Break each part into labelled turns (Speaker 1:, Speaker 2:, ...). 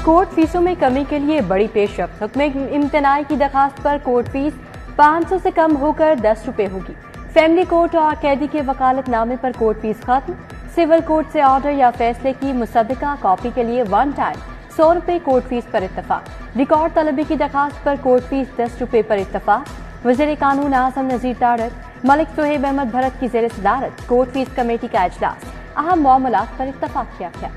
Speaker 1: Court فیسوں میں کمی کے لیے بڑی پیشرفت، حکم امتناعی کی درخواست پر کورٹ فیس 500 سے کم ہو کر 10 روپے ہوگی۔ فیملی کورٹ اور قیدی کے وکالت نامے پر کورٹ فیس ختم، سول کورٹ سے آرڈر یا فیصلے کی مصدقہ کاپی کے لیے ون ٹائم 100 روپے کورٹ فیس پر اتفاق، ریکارڈ طلبی کی درخواست پر کورٹ فیس 10 روپے پر اتفاق۔ وزیر قانون اعظم نذیر تارڑ، ملک صہیب احمد بھرت کی زیر صدارت کورٹ فیس کمیٹی کا اجلاس، اہم معاملات پر اتفاق کیا گیا۔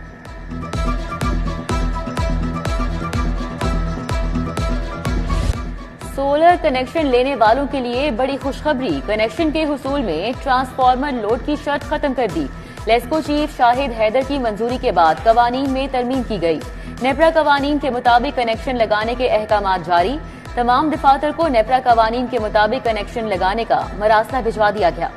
Speaker 2: سولر کنیکشن لینے والوں کے لیے بڑی خوشخبری، کنیکشن کے حصول میں ٹرانسفارمر لوڈ کی شرط ختم کر دی۔ لیسکو چیف شاہد حیدر کی منظوری کے بعد قوانین میں ترمیم کی گئی۔ نیپرا قوانین کے مطابق کنیکشن لگانے کے احکامات جاری، تمام دفاتر کو نیپرا قوانین کے مطابق کنیکشن لگانے کا مراسلہ بھجوا دیا گیا۔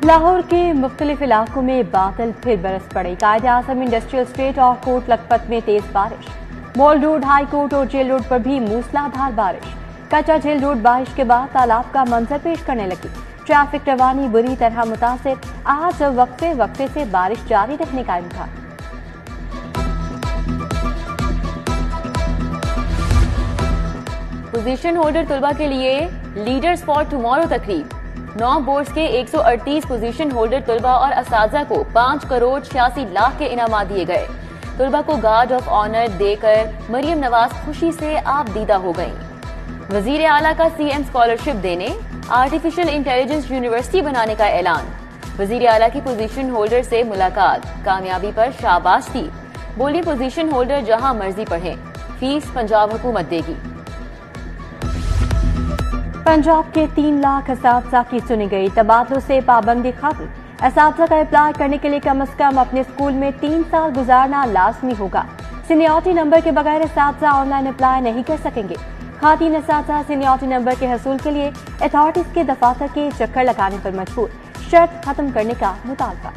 Speaker 1: لاہور کے مختلف علاقوں میں بادل پھر برس پڑے، قائد اعظم انڈسٹریل اسٹریٹ اور کوٹ لکھپت میں تیز بارش، مال روڈ، ہائی کورٹ اور جیل روڈ پر بھی موسلادھار بارش، کچا جھیل روڈ بارش کے بعد تالاب کا منظر پیش کرنے لگی، ٹریفک روانی بری طرح متاثر، آج وقفے سے بارش جاری رہنے کا امکان۔
Speaker 2: پوزیشن ہولڈر طلبہ کے لیے لیڈرز فار ٹمارو تقریب، 9 بورڈز کے 138 پوزیشن ہولڈر طلبہ اور اساتذہ کو 5 کروڑ 86 لاکھ کے انعامات دیے گئے۔ طلبہ کو گارڈ آف آنر دے کر مریم نواز خوشی سے آپ دیدہ ہو گئیں۔ وزیر اعلیٰ کا سی ایم اسکالرشپ دینے، آرٹیفیشل انٹیلیجنس یونیورسٹی بنانے کا اعلان، وزیر اعلیٰ کی پوزیشن ہولڈر سے ملاقات، کامیابی پر شاباش دی، بولی پوزیشن ہولڈر جہاں مرضی پڑھیں، فیس پنجاب حکومت دے گی۔
Speaker 1: پنجاب کے 3 لاکھ اساتذہ کی سنی گئی، تبادلوں سے پابندی ختم، اساتذہ کا اپلائی کرنے کے لیے کم از کم اپنے اسکول میں 3 سال گزارنا لازمی ہوگا۔ سینیورٹی نمبر کے بغیر اساتذہ آن لائن اپلائی نہیں کر سکیں گے۔ خواتین اساتذہ سینیورٹی نمبر کے حصول کے لیے اتھارٹیز کے دفاتر کے چکر لگانے پر مجبور، شرط ختم کرنے کا مطالبہ۔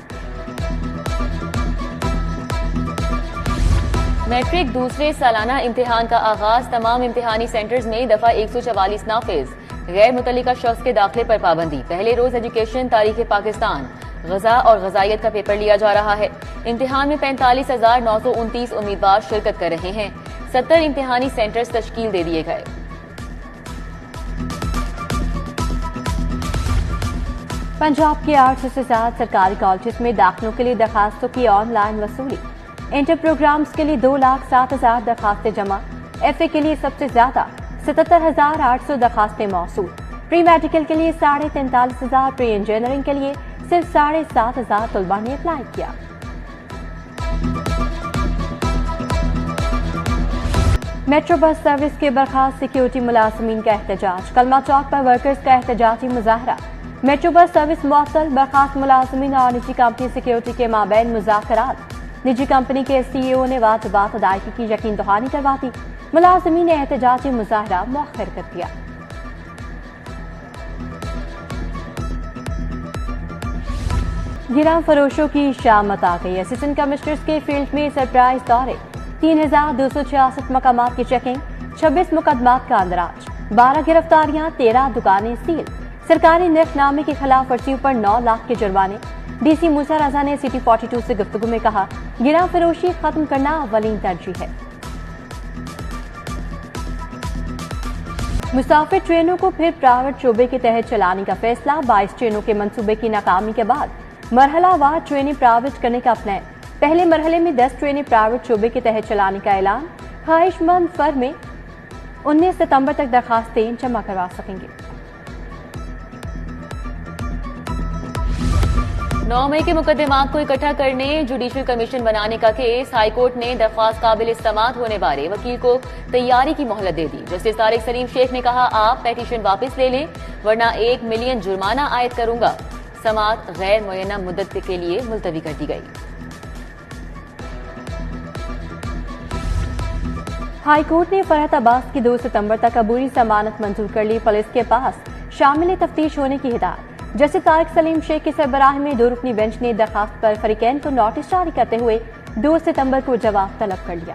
Speaker 2: میٹرک دوسرے سالانہ امتحان کا آغاز، تمام امتحانی سینٹرز میں دفعہ 144 نافذ، غیر متعلقہ شخص کے داخلے پر پابندی، پہلے روز ایجوکیشن تاریخ پاکستان، غذا اور غذائیت کا پیپر لیا جا رہا ہے۔ امتحان میں 45,929 امیدوار شرکت کر رہے ہیں، 70 امتحانی سینٹرز تشکیل دے دیے گئے۔
Speaker 1: پنجاب کے 800 سے زیادہ سرکاری کالجز میں داخلوں کے لیے درخواستوں کی آن لائن وصولی، انٹر پروگرامز کے لیے 2,07,000 درخواستیں جمع، ایف اے کے لیے سب سے زیادہ 77,800 درخواستیں موصول، پری میڈیکل کے لیے 43,500، پری انجینئرنگ کے لیے صرف 7,500 طلبہ نے اپلائی کیا۔ میٹرو بس سروس کے برخاست سیکیورٹی ملازمین کا احتجاج، کلمہ چوک پر ورکرز کا احتجاجی مظاہرہ، میٹرو بس سروس معطل، برخاست ملازمین اور نجی کمپنی سیکیورٹی کے مابین مذاکرات، نجی کمپنی کے سی ای او نے واجبات ادائیگی کی یقین دہانی کروا دی، ملازمین نے احتجاجی مظاہرہ مؤخر کر دیا۔ گراں فروشوں کی شامت آ گئی، اسسٹنٹ کمشنرز کے فیلڈ میں سرپرائز دورے، 3,266 مقامات کی چیکنگ، 26 مقدمات کا اندراج، 12 گرفتاریاں، 13 دکانیں سیل، سرکاری نرخ نامے کی خلاف ورزیوں پر 9 لاکھ کے جرمانے۔ ڈی سی موسیٰ رضا نے سٹی 42 سے گفتگو میں کہا، گراں فروشی ختم کرنا اولین ترجیح ہے۔ مسافر ٹرینوں کو پھر پرائیویٹ شعبے کے تحت چلانے کا فیصلہ، 22 ٹرینوں کے منصوبے کی ناکامی کے بعد مرحلہ وار ٹرینیں پرائیویٹ کرنے کا پلان، پہلے مرحلے میں 10 ٹرینیں پرائیویٹ شعبے کے تحت چلانے کا اعلان، خواہش مند فرمیں 19 ستمبر تک درخواستیں جمع کروا سکیں گے۔
Speaker 2: 9 مئی کے مقدمات کو اکٹھا کرنے جوڈیشل کمیشن بنانے کا کیس، ہائی کورٹ نے درخواست قابل استماعت ہونے بارے وکیل کو تیاری کی مہلت دے دی۔ جسٹس طارق سلیم شیخ نے کہا، آپ پیٹیشن واپس لے لیں ورنہ 1 ملین جرمانہ عائد کروں گا۔ سماعت غیر معینہ مدت کے لیے ملتوی کر دی گئی۔
Speaker 1: ہائی کورٹ نے فرحت عباس کی 2 ستمبر تک عبوری ضمانت منظور کر لی، پولیس کے پاس شامل تفتیش ہونے کی ہدایت۔ جسٹس طارق سلیم شیخ کی سربراہی میں 2 رکنی بینچ نے درخواست پر فریقین کو نوٹس جاری کرتے ہوئے 2 ستمبر کو جواب طلب کر لیا۔